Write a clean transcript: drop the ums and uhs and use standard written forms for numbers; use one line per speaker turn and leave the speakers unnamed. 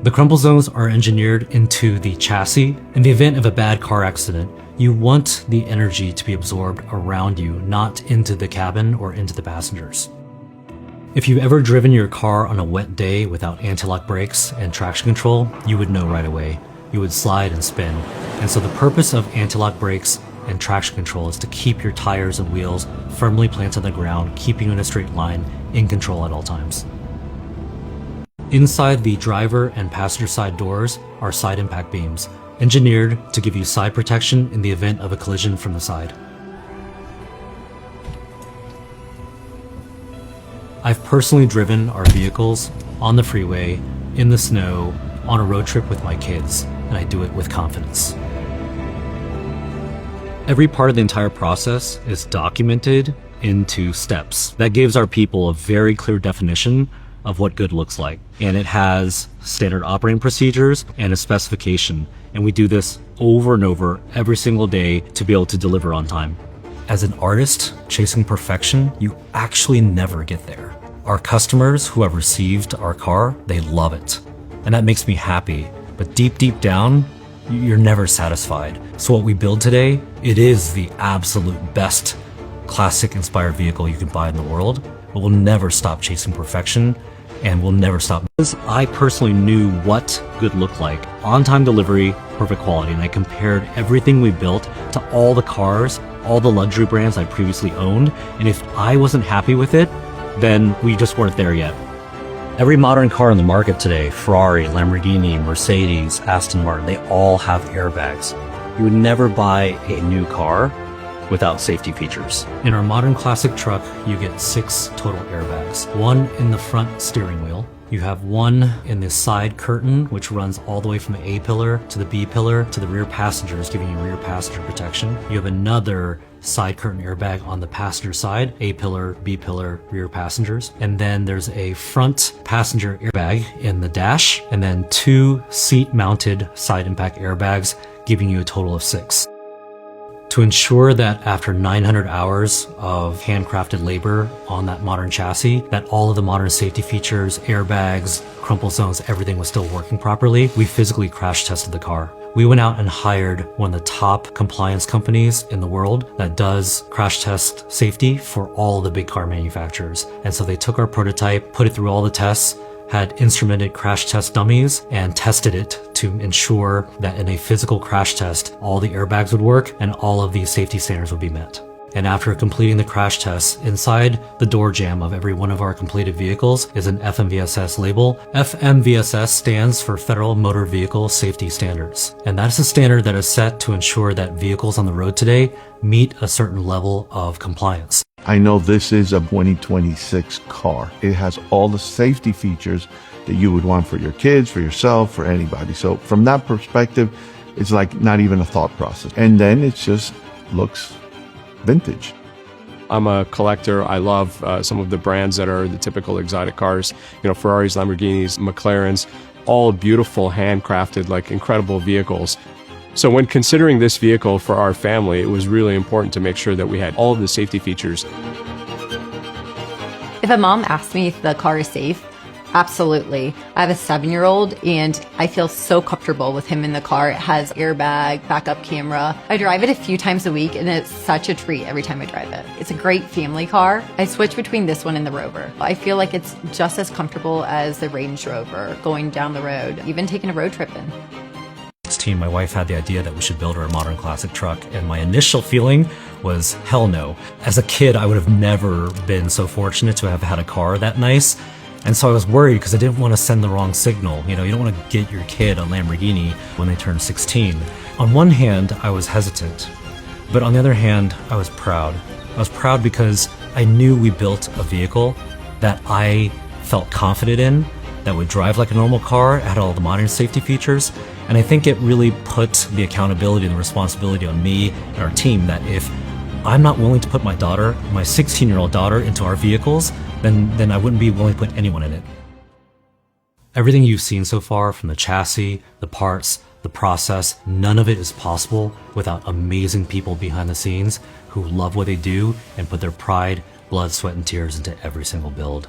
The crumple zones are engineered into the chassis. In the event of a bad car accident, you want the energy to be absorbed around you, not into the cabin or into the passengers. If you've ever driven your car on a wet day without anti-lock brakes and traction control, you would know right away. You would slide and spin. And so the purpose of anti-lock brakes and traction control is to keep your tires and wheels firmly planted on the ground, keeping you in a straight line, in control at all times. Inside the driver and passenger side doors are side impact beams, engineered to give you side protection in the event of a collision from the side. I've personally driven our vehicles on the freeway, in the snow, on a road trip with my kids, and I do it with confidence. Every part of the entire process is documented into steps. That gives our people a very clear definition of what good looks like. And it has standard operating procedures and a specification. And we do this over and over every single day to be able to deliver on time. As an artist chasing perfection, you actually never get there. Our customers who have received our car, they love it. And that makes me happy. But deep down, you're never satisfied. So what we build today, it is the absolute best classic inspired vehicle you can buy in the world, but we'll never stop chasing perfection, and we'll never stop. I personally knew what good looked like. On-time delivery, perfect quality, and I compared everything we built to all the cars, all the luxury brands I previously owned, and if I wasn't happy with it, then we just weren't there yet. Every modern car on the market today, Ferrari, Lamborghini, Mercedes, Aston Martin, they all have airbags. You would never buy a new car without safety features. In our modern classic truck, you get 6 total airbags. 1 in the front steering wheel. You have 1 in the side curtain, which runs all the way from the A pillar to the B pillar to the rear passengers, giving you rear passenger protection. You have another side curtain airbag on the passenger side, A pillar, B pillar, rear passengers. And then there's a front passenger airbag in the dash, and then 2 seat mounted side impact airbags, giving you a total of 6. To ensure that after 900 hours of handcrafted labor on that modern chassis, that all of the modern safety features, airbags, crumple zones, everything was still working properly, we physically crash tested the car. We went out and hired one of the top compliance companies in the world that does crash test safety for all of the big car manufacturers. And so they took our prototype, put it through all the tests, had instrumented crash test dummies, and tested it to ensure that in a physical crash test, all the airbags would work and all of these safety standards would be met. And after completing the crash tests, inside the door jamb of every one of our completed vehicles is an FMVSS label. FMVSS stands for Federal Motor Vehicle Safety Standards. And that's a standard that is set to ensure that vehicles on the road today meet a certain level of compliance.
I know this is a 2026 car. It has all the safety features that you would want for your kids, for yourself, for anybody. So from that perspective, it's like not even a thought process. And then it just looks vintage.
I'm a collector. I love some of the brands that are the typical exotic cars. You know, Ferraris, Lamborghinis, McLarens, all beautiful, handcrafted, like incredible vehicles. So when considering this vehicle for our family, it was really important to make sure that we had all of the safety features.
If a mom asks me if the car is safe, absolutely. I have a 7-year-old and I feel so comfortable with him in the car. It has airbag, backup camera. I drive it a few times a week and it's such a treat every time I drive it. It's a great family car. I switch between this one and the Rover. I feel like it's just as comfortable as the Range Rover going down the road, even taking a road trip in.
My wife had the idea that we should build her a modern classic truck, and my initial feeling was hell no. As a kid, I would have never been so fortunate to have had a car that nice, and so I was worried because I didn't want to send the wrong signal. You know, you don't want to get your kid a Lamborghini when they turn 16. On one hand, I was hesitant, but on the other hand, I was proud. I was proud because I knew we built a vehicle that I felt confident in, that would drive like a normal car, had all the modern safety features. And I think it really put the accountability and the responsibility on me and our team that if I'm not willing to put my daughter, my 16-year-old daughter, into our vehicles, then I wouldn't be willing to put anyone in it. Everything you've seen so far, from the chassis, the parts, the process, none of it is possible without amazing people behind the scenes who love what they do and put their pride, blood, sweat, and tears into every single build.